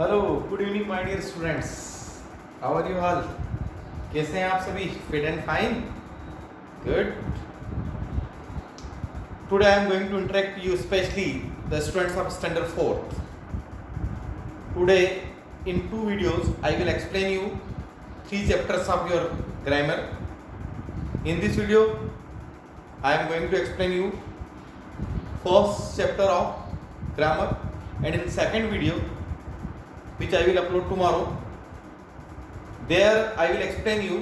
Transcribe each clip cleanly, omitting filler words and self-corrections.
Hello, good evening my dear students. How are you all? कैसे हैं आप सभी? Fit and fine? Good. Today I am going to interact you, specially the students of standard 4th. टुडे in 2 videos I will explain you 3 chapters of your grammar. In this video I am going to explain you first chapter of grammar, and in second video, which I will upload tomorrow, there I will explain you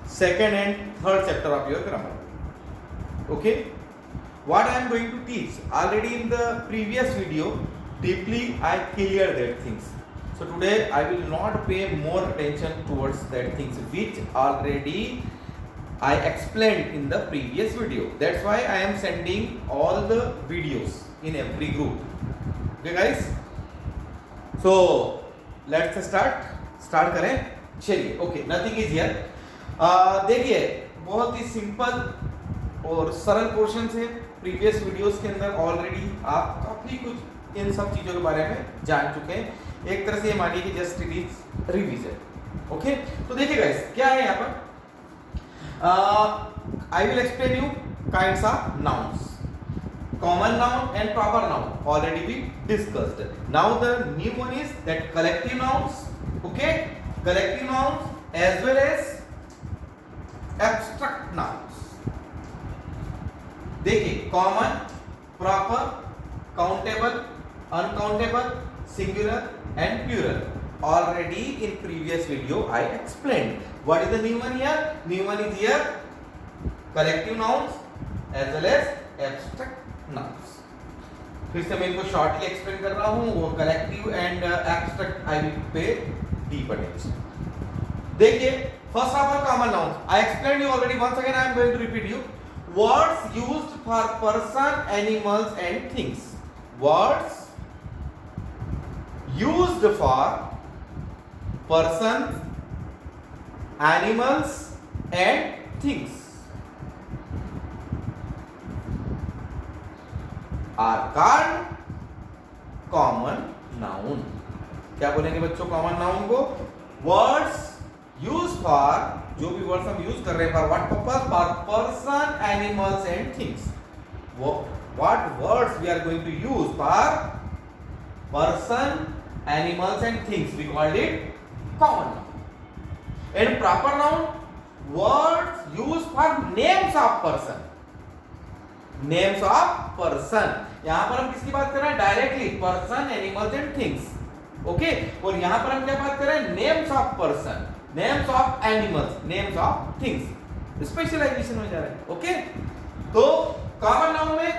second and third chapter of your grammar. Okay, what I am going to teach already in the previous video, deeply I cleared that things. So today I will not pay more attention towards that things which already I explained in the previous video. That's why I am sending all the videos in every group. Okay guys, so let's start करें। चलिए, okay, nothing is here. देखिए, बहुत ही simple और सरल portion है। Previous videos के अंदर already आप काफी कुछ इन सब चीजों के बारे में जान चुके हैं। एक तरह से ये मानिए कि just it is revision. Okay, तो देखिए गाइस, क्या है यहाँ पर। I will explain you kinds of nouns, common noun and proper noun. Already we discussed. Now the new one is that collective nouns. Okay, collective nouns as well as abstract nouns. देखिए, common, proper, countable, uncountable, singular and plural. Already in previous video I explained. What is the new one here? New one is here collective nouns as well as abstract nouns. फिर से मैं इनको shortly explain कर रहा हूँ। वो collective and abstract I will pay deep attention. देखिए, first of all common nouns. I explain you already, once again I am going to repeat you. Words used for person, animals and things. Words used for person, animals and things are called common noun. क्या बोलेंगे बच्चों common noun को? Words use for, जो भी words हम use कर रहे हैं, for what purpose? For person, animals and things. What words we are going to use for person, animals and things, we called it common noun. And proper noun, words use for names of person, names of person. यहां पर हम किसकी बात कर रहे हैं? Directly person, animals and things. Okay, और यहां पर हम क्या बात कर रहे हैं? Names of person, names of animals, names of things. Specialization हो जा रहा है। ओके, तो कॉमन नाउन में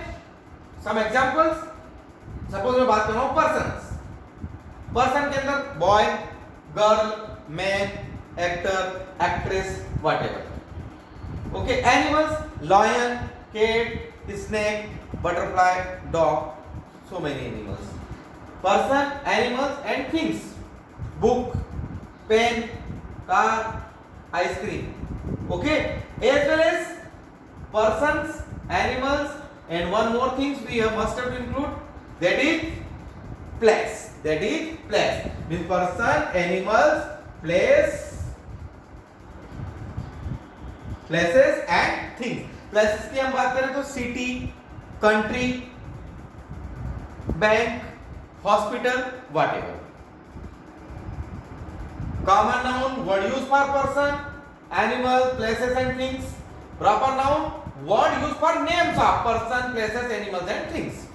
सम एग्जांपल्स। सपोज मैं बात कर रहा हूं पर्सन्स। पर्सन के अंदर boy, girl, man, actor, actress, whatever. Okay, animals, lion, cat, snake, butterfly, dog, so many animals. Person, animals and things. Book, pen, car, ice cream. Okay, as well as persons, animals and one more things we must have to include, that is place. That is place. Means person, animals, place, places and things. Places की हम बात करें तो city, country, bank, hospital, whatever. Common noun, word use for person, animal, places and things. Proper noun, word use for names of person, places, animals and things.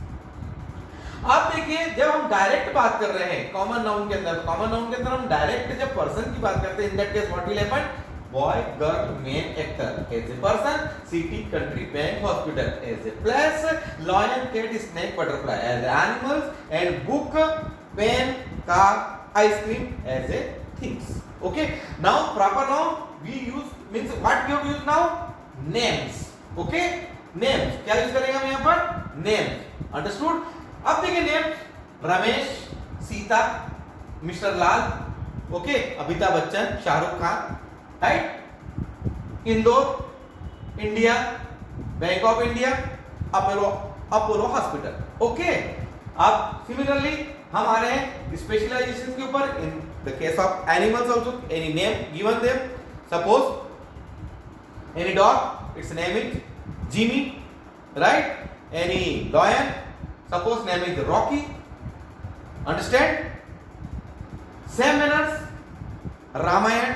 अब देखिए, जब हम direct बात कर रहे हैं कॉमन नाउन के अंदर, कॉमन नाउन के अंदर हम डायरेक्ट जब पर्सन की बात करते हैं, in that case what will happen? Boy, girl, man, actor as a person, city, country, bank, hospital as a place, lion, cat, snake, butterfly as animals, and book, pen, car, ice cream as a things. Okay. Now proper noun we use means what we have used now? Names. Okay. Names. क्या use करेंगे हम यहाँ पर? Names. Understood? अब देखिए names, Ramesh, Sita, mister Lal, okay, Amitabh Bachchan, Shahrukh Khan, right? Indore, India, Bank of India, Apollo Apollo Hospital. Okay, अब similarly हम आ रहे हैं स्पेशलाइजेशन के ऊपर। In the case of animals also any name given them, suppose any dog its name is Jimmy, right? Any lion suppose name is Rocky, understand? Same manners Ramayan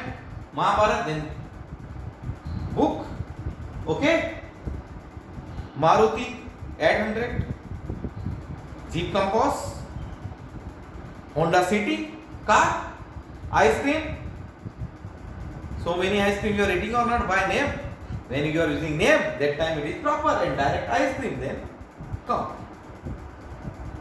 Mahabharat then book, okay? Maruti 800, Jeep Compass, Honda City car, ice cream, so many ice cream you are eating or not by name? When you are using name, that time it is proper and direct ice cream then come.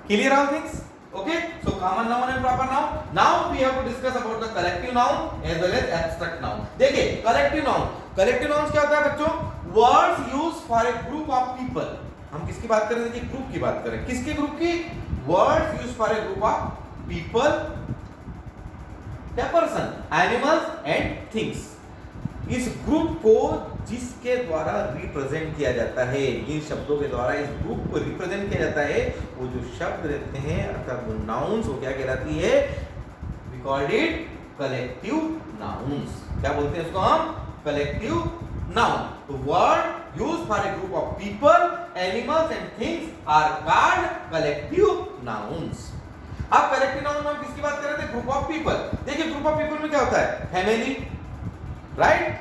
Clear all things? Okay, so common noun and proper noun. Now we have to discuss about the collective noun as well as abstract noun. देखिए collective noun, collective nouns क्या होता है बच्चों? Words used for a group of people. हम किसकी बात कर रहे हैं? ग्रुप की बात कर रहे हैं। किसके ग्रुप की? Words used for a group of people, a person, animals and things. इस ग्रुप को जिसके द्वारा रिप्रेजेंट किया जाता है, इन शब्दों के द्वारा इस ग्रुप को रिप्रेजेंट किया जाता है, वो जो शब्द रहते हैं अर्थात वो नाउन्स, वो क्या कहलाती है? We called it collective nouns. क्या बोलते हैं इसको हम? Collective noun. तो word used for a group of people, animals and things are called collective nouns. अब कलेक्टिव नाउन में हम किसकी बात कर रहे थे? Group of people. देखिए ग्रुप ऑफ पीपल में क्या होता है? Family, right?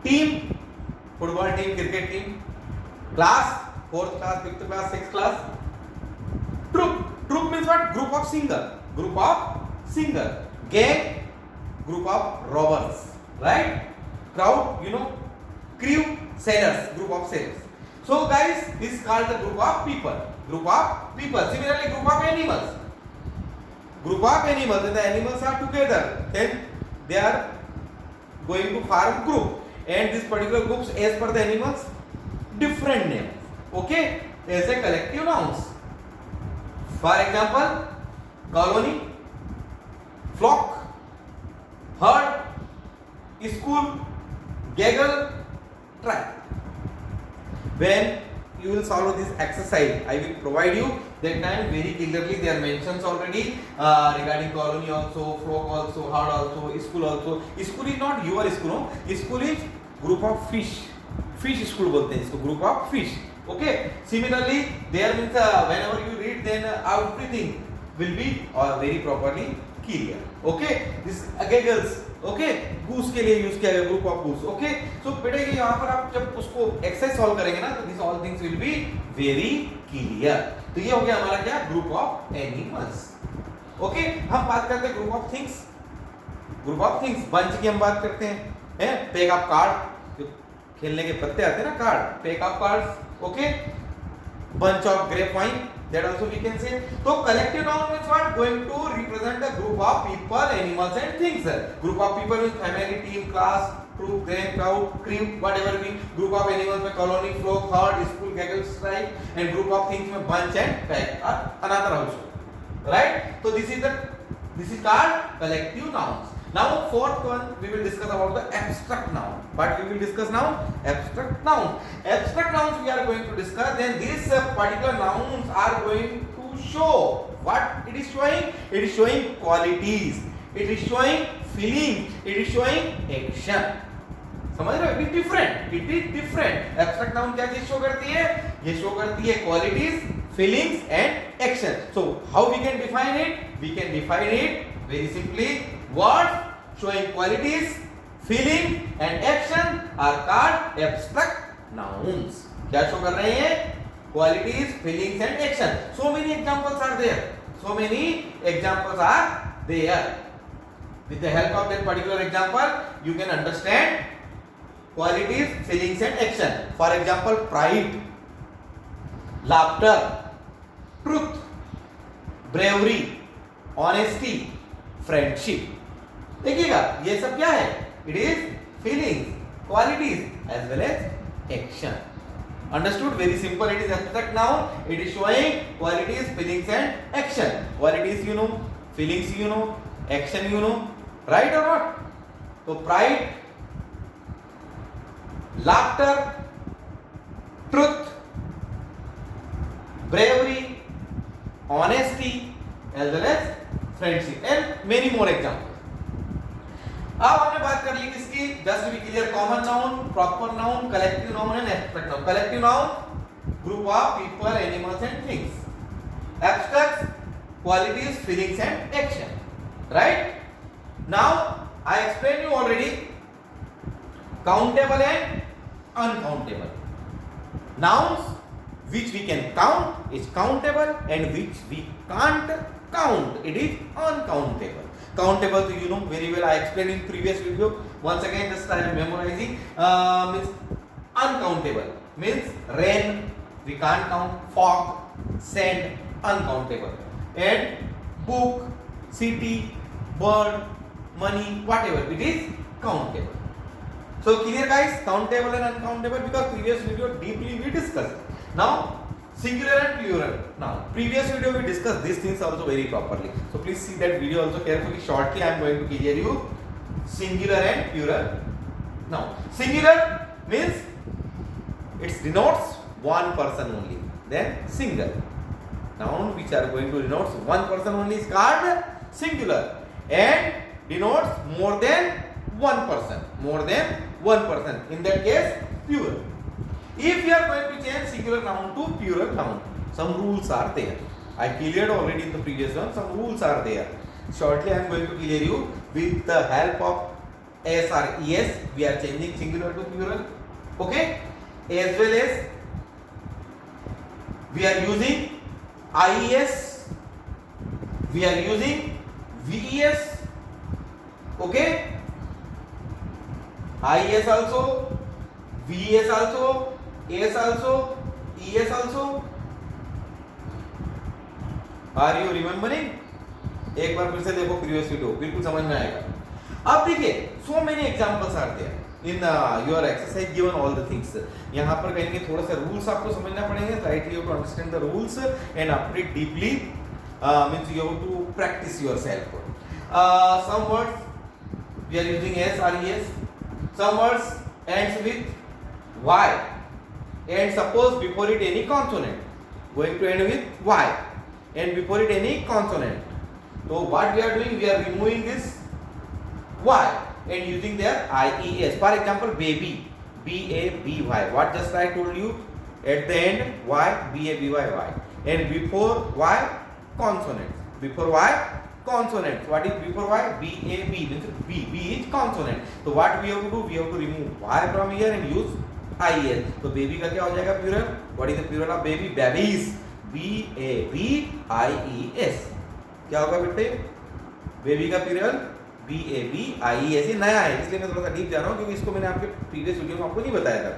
Team, football team, cricket team, class, 4th class, 5th class, 6th class, troop, troop means what? Group of singer, group of singer, gang, group of robbers, right? Crowd, you know, crew, sellers, group of sellers. So guys, this is called the group of people. Group of people. Similarly, group of animals. Group of animals. When the animals are together, then they are going to form group. And this particular groups, as per the animals, different names. Okay? As a collective nouns. For example, colony, flock, herd, school, gaggle, tribe. When you will solve this exercise, I will provide you that time very clearly. There are mentions already regarding colony also, flock also, herd also, school also. School is not your school, no. School is group of fish. Fish school बोलते हैं इसको, group of fish. Okay. Similarly, there means whenever you read, then everything will be very properly clear. Okay. This gaggles. Okay, goose के लिए use किया गया, group of goose. Okay, सो बेटा ये यहाँ पर आप जब उसको एक्सरसाइज सॉल्व करेंगे ना, तो this all things will be very clear. तो ये हो गया हमारा क्या? Group of animals. ओके, हम बात करते हैं group of things. Group of things, bunch की हम बात करते हैं, पेक ऑफ कार्ड, जो खेलने के पत्ते आते हैं ना, card, pick of cards. Okay, bunch of grapevine, that also we can say. So collective noun means what? Going to represent a group of people, animals and things. Group of people means family, team, class, troop, gang, crowd, crew, whatever be. Group of animals में colony, flock, herd, school, gaggle, tribe, and group of things में bunch and pack or another also. Right? So this is called collective nouns. Now fourth one we will discuss about the abstract noun. What we will discuss now? Abstract noun. Abstract nouns we are going to discuss. Then these particular nouns are going to show what it is showing. It is showing qualities. It is showing feeling. It is showing action. समझ रहे हो? It is different. It is different. Abstract noun क्या चीज show करती है? ये show करती है qualities, feelings and action. So how we can define it? We can define it very simply. Words showing qualities, feeling and action are called abstract nouns. क्या show कर रहे हैं? Qualities, feelings and action. So many examples are there. So many examples are there. With the help of that particular example, you can understand qualities, feelings and action. For example, pride, laughter, truth, bravery, honesty, friendship. देखिएगा ये सब क्या है? It is feelings, qualities as well as action. Understood? Very simple. It is abstract noun. It is showing qualities, feelings and action. Qualities you know, feelings you know, action you know, right or not? So pride, laughter, truth, bravery, honesty, as well as friendship, and many more examples. अब हमने बात कर ली किसकी, just to be clear, common noun, proper noun, collective noun and abstract noun. Collective noun, group of people, animals and things. Abstract, qualities, feelings and action. Right? Now I explained you already countable and uncountable. Nouns which we can count is countable and which we can't count, it is uncountable. Countable, so you know very well, I explained in previous video. Once again, just I am memorizing. Means uncountable means rain we can't count, fog, sand, uncountable, and book, city, bird, money, whatever, it is countable. So clear guys, countable and uncountable, because previous video deeply we discussed. Now singular and plural. Now previous video we discussed these things also very properly. So please see that video also carefully. Shortly I am going to clear you singular and plural. Now singular means it denotes one person only. Then single. Noun which are going to denote one person only is called singular, and denotes more than one person. More than one person. In that case, plural. If you are going to change singular noun to plural noun, some rules are there. I cleared already in the previous one. Some rules are there. Shortly, I am going to clear you with the help of S or ES. We are changing singular to plural. Okay? As well as we are using IES. We are using VES. Okay? IES also, VES also, AS also, ES also. Are you remembering? एक बार फिर से देखो previous video, बिल्कुल समझ में आएगा. अब देखिए, so many examples are there in your exercise given all the things. यहाँ पर कहेंगे थोड़ा सा rules आपको समझना पड़ेंगे. Rightly you have to understand the rules and apply it deeply. Means you have to practice yourself. Some words we are using S or ES. Some words ends with Y, and suppose before it any consonant, going to end with Y, and before it any consonant. So what we are doing, we are removing this Y and using their IES. For example, baby, BABY. What just I told you, at the end Y, BABY, and before Y consonants. Before Y consonants. What is before Y? BAB means B is consonant. So what we have to do? We have to remove Y from here and use IES. So baby का क्या हो जाएगा plural? What is the plural of baby? Babies. BABIES. क्या होगा बेटे? Baby का plural BABIES. ये नया है इसलिए मैं थोड़ा सा डीप जा रहा हूँ क्योंकि इसको मैंने आपके प्रीवियस वीडियो में आपको नहीं बताया था.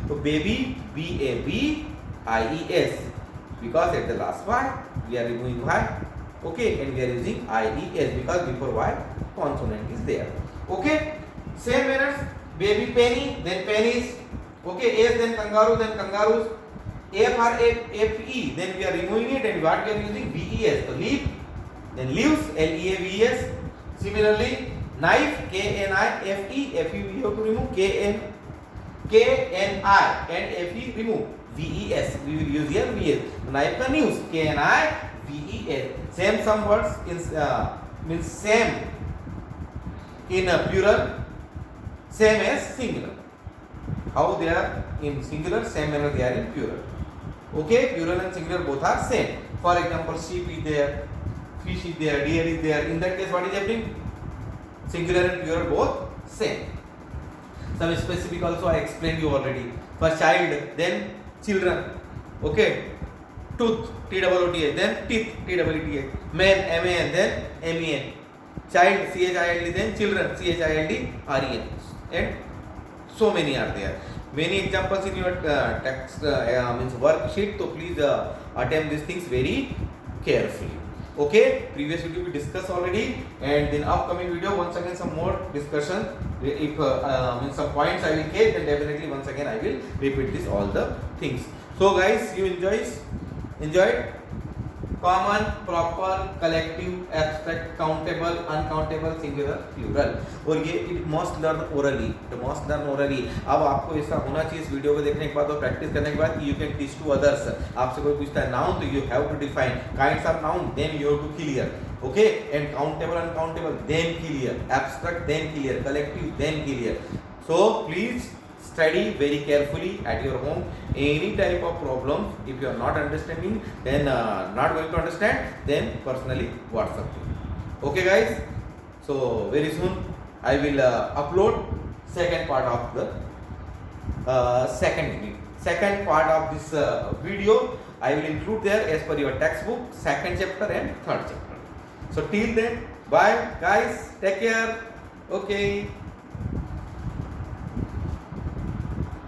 तो baby BABIES, because at the last Y we are removing Y. Okay, and we are using IES because before Y consonant is there. Okay, same manners. Baby penny, then pennies. Okay, S then kangaroo, then kangaroos. F or FE, then we are removing it, and what we are using VES. So leaf, then leaves, LEAVES. Similarly, knife, KNIFE, FE we have to remove, KNI and FE remove. VES we will use here VES. Knife ka news, KNI VES. Same some words in means same in a plural, same as singular. How they are in singular, same manner they are in plural. Okay, plural and singular both are same. For example, sheep is there, fish is there, deer is there. In that case, what is happening? Singular and plural both same. Some specific also I explained you already. For child, then children. Okay. Tooth, TOOTH, then teeth, TEETH. Man, MAN, then MEN. Child, CHILD, then children, CHILDREN. And so many are there. Many examples in your text means worksheet. So please attempt these things very carefully. Okay, previous video we discussed already, and then upcoming video once again some more discussion. If means some points I will get, then definitely once again I will repeat this all the things. So guys, you enjoyed? Common, proper, collective, abstract, countable, uncountable, singular, plural. और ये it must learn orally, it must learn orally. अब आपको ऐसा होना चाहिए इस video को देखने के बाद और प्रैक्टिस करने के बाद कि you can teach to others. आपसे कोई पूछता है नाउन तो you have to define kinds of noun, then you have to clear, okay, and countable, uncountable, then clear, abstract, then clear, collective, then clear. So please study very carefully at your home. Any type of problem, if you are not understanding, then not going to understand, then personally WhatsApp me. Okay guys, so very soon I will upload second part of the second part of this video. I will include there as per your textbook, second chapter and third chapter. So till then, bye guys, take care. Okay.